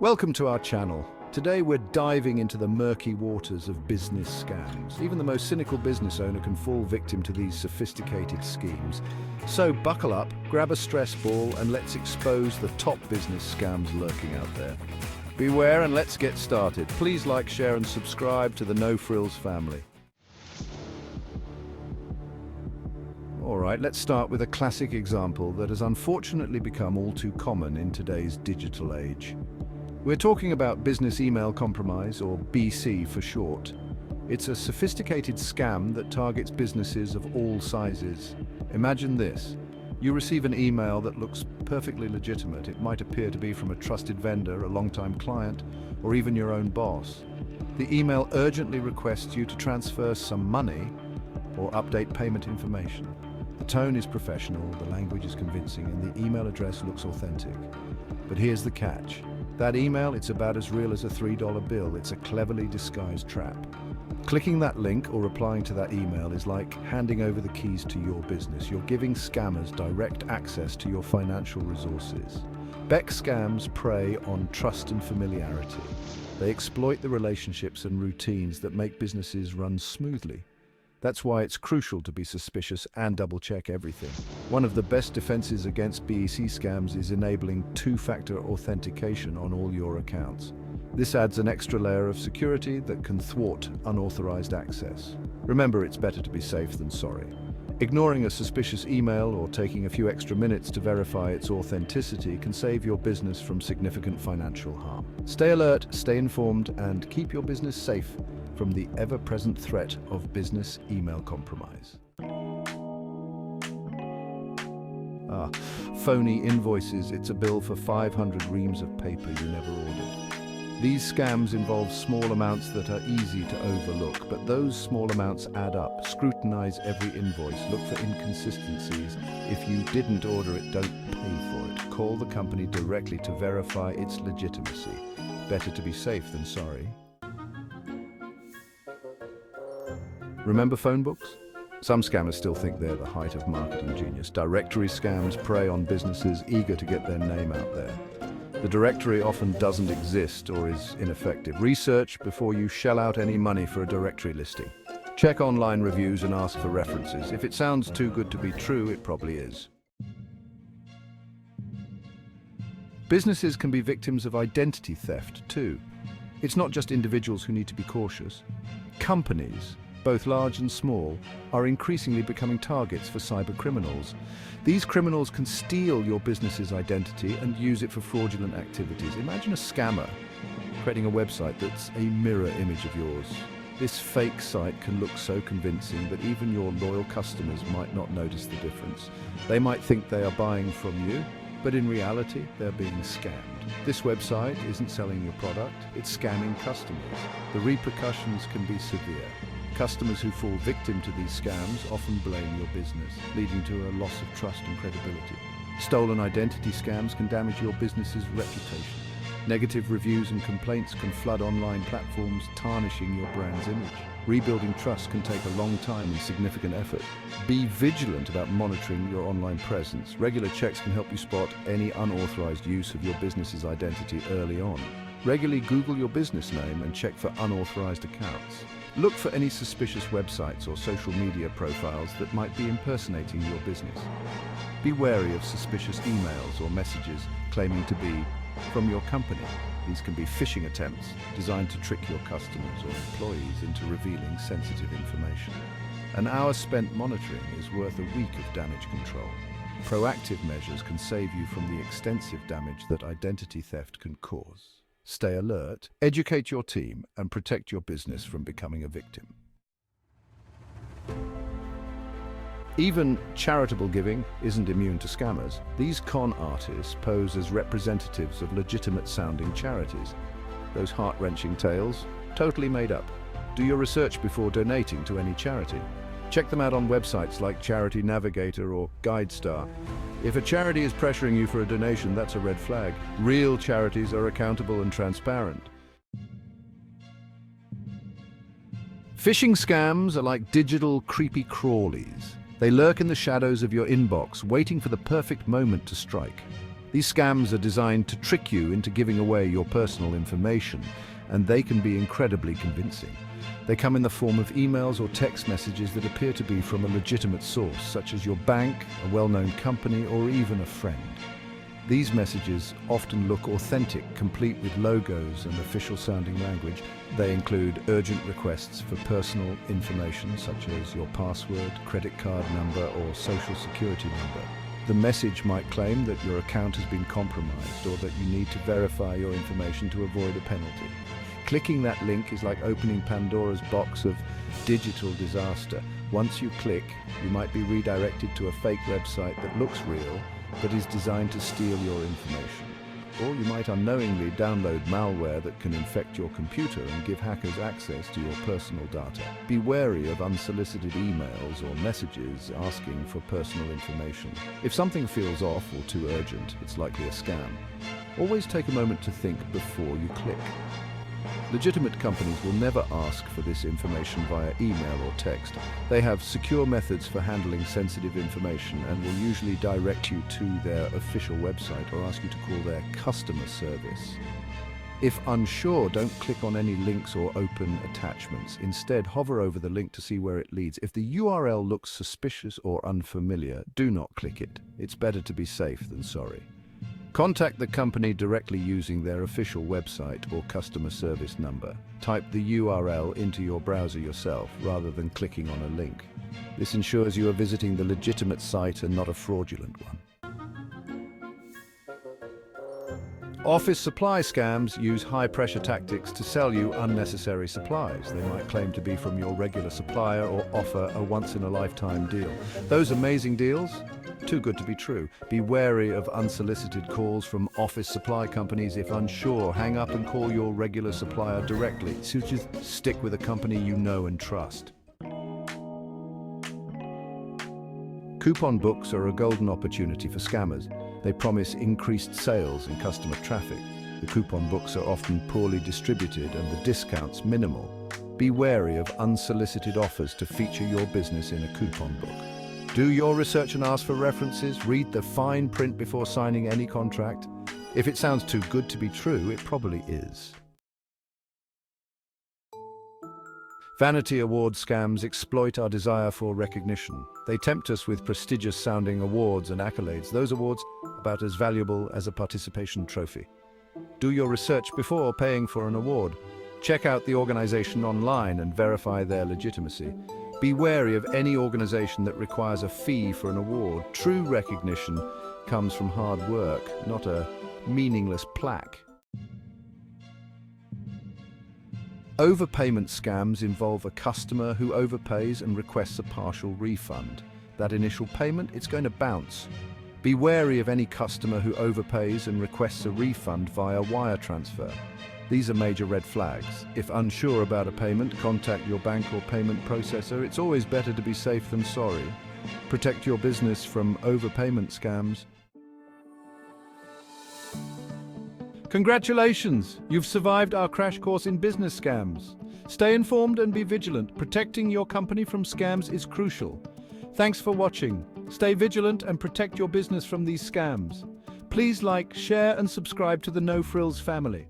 Welcome to our channel. Today we're diving into the murky waters of business scams. Even the most cynical business owner can fall victim to these sophisticated schemes. So buckle up, grab a stress ball, and let's expose the top business scams lurking out there. Beware and let's get started. Please like, share and subscribe to the No Frills family. Alright, let's start with a classic example that has unfortunately become all too common in today's digital age. We're talking about business email compromise, or BC for short. It's a sophisticated scam that targets businesses of all sizes. Imagine this. You receive an email that looks perfectly legitimate. It might appear to be from a trusted vendor, a longtime client, or even your own boss. The email urgently requests you to transfer some money or update payment information. The tone is professional, the language is convincing, and the email address looks authentic. But here's the catch. That email, it's about as real as a $3 bill. It's a cleverly disguised trap. Clicking that link or replying to that email is like handing over the keys to your business. You're giving scammers direct access to your financial resources. Beck scams prey on trust and familiarity. They exploit the relationships and routines that make businesses run smoothly. That's why it's crucial to be suspicious and double-check everything. One of the best defenses against BEC scams is enabling two-factor authentication on all your accounts. This adds an extra layer of security that can thwart unauthorized access. Remember, it's better to be safe than sorry. Ignoring a suspicious email or taking a few extra minutes to verify its authenticity can save your business from significant financial harm. Stay alert, stay informed, and keep your business safe from the ever-present threat of business email compromise. Phony invoices. It's a bill for 500 reams of paper you never ordered. These scams involve small amounts that are easy to overlook, but those small amounts add up. Scrutinize every invoice. Look for inconsistencies. If you didn't order it, don't pay for it. Call the company directly to verify its legitimacy. Better to be safe than sorry. Remember phone books? Some scammers still think they're the height of marketing genius. Directory scams prey on businesses eager to get their name out there. The directory often doesn't exist or is ineffective. Research before you shell out any money for a directory listing. Check online reviews and ask for references. If it sounds too good to be true, it probably is. Businesses can be victims of identity theft too. It's not just individuals who need to be cautious. Companies, both large and small, are increasingly becoming targets for cyber criminals. These criminals can steal your business's identity and use it for fraudulent activities. Imagine a scammer creating a website that's a mirror image of yours. This fake site can look so convincing that even your loyal customers might not notice the difference. They might think they are buying from you, but in reality, they're being scammed. This website isn't selling your product, it's scamming customers. The repercussions can be severe. Customers who fall victim to these scams often blame your business, leading to a loss of trust and credibility. Stolen identity scams can damage your business's reputation. Negative reviews and complaints can flood online platforms, tarnishing your brand's image. Rebuilding trust can take a long time and significant effort. Be vigilant about monitoring your online presence. Regular checks can help you spot any unauthorized use of your business's identity early on. Regularly Google your business name and check for unauthorized accounts. Look for any suspicious websites or social media profiles that might be impersonating your business. Be wary of suspicious emails or messages claiming to be from your company. These can be phishing attempts designed to trick your customers or employees into revealing sensitive information. An hour spent monitoring is worth a week of damage control. Proactive measures can save you from the extensive damage that identity theft can cause. Stay alert, educate your team, and protect your business from becoming a victim. Even charitable giving isn't immune to scammers. These con artists pose as representatives of legitimate-sounding charities. Those heart-wrenching tales, totally made up. Do your research before donating to any charity. Check them out on websites like Charity Navigator or GuideStar. If a charity is pressuring you for a donation, that's a red flag. Real charities are accountable and transparent. Phishing scams are like digital creepy crawlies. They lurk in the shadows of your inbox, waiting for the perfect moment to strike. These scams are designed to trick you into giving away your personal information, and they can be incredibly convincing. They come in the form of emails or text messages that appear to be from a legitimate source, such as your bank, a well-known company, or even a friend. These messages often look authentic, complete with logos and official-sounding language. They include urgent requests for personal information, such as your password, credit card number, or social security number. The message might claim that your account has been compromised or that you need to verify your information to avoid a penalty. Clicking that link is like opening Pandora's box of digital disaster. Once you click, you might be redirected to a fake website that looks real but is designed to steal your information. Or you might unknowingly download malware that can infect your computer and give hackers access to your personal data. Be wary of unsolicited emails or messages asking for personal information. If something feels off or too urgent, it's likely a scam. Always take a moment to think before you click. Legitimate companies will never ask for this information via email or text. They have secure methods for handling sensitive information and will usually direct you to their official website or ask you to call their customer service. If unsure, don't click on any links or open attachments. Instead, hover over the link to see where it leads. If the URL looks suspicious or unfamiliar, do not click it. It's better to be safe than sorry. Contact the company directly using their official website or customer service number. Type the URL into your browser yourself rather than clicking on a link. This ensures you are visiting the legitimate site and not a fraudulent one. Office supply scams use high-pressure tactics to sell you unnecessary supplies. They might claim to be from your regular supplier or offer a once-in-a-lifetime deal. Those amazing deals? Too good to be true. Be wary of unsolicited calls from office supply companies. If unsure, hang up and call your regular supplier directly. So just stick with a company you know and trust. Coupon books are a golden opportunity for scammers. They promise increased sales and customer traffic. The coupon books are often poorly distributed and the discounts minimal. Be wary of unsolicited offers to feature your business in a coupon book. Do your research and ask for references. Read the fine print before signing any contract. If it sounds too good to be true, it probably is. Vanity award scams exploit our desire for recognition. They tempt us with prestigious-sounding awards and accolades. Those awards about as valuable as a participation trophy. Do your research before paying for an award. Check out the organization online and verify their legitimacy. Be wary of any organization that requires a fee for an award. True recognition comes from hard work, not a meaningless plaque. Overpayment scams involve a customer who overpays and requests a partial refund. That initial payment, it's going to bounce. Be wary of any customer who overpays and requests a refund via wire transfer. These are major red flags. If unsure about a payment, contact your bank or payment processor. It's always better to be safe than sorry. Protect your business from overpayment scams. Congratulations! You've survived our crash course in business scams. Stay informed and be vigilant. Protecting your company from scams is crucial. Thanks for watching. Stay vigilant and protect your business from these scams. Please like, share and subscribe to the No Frills family.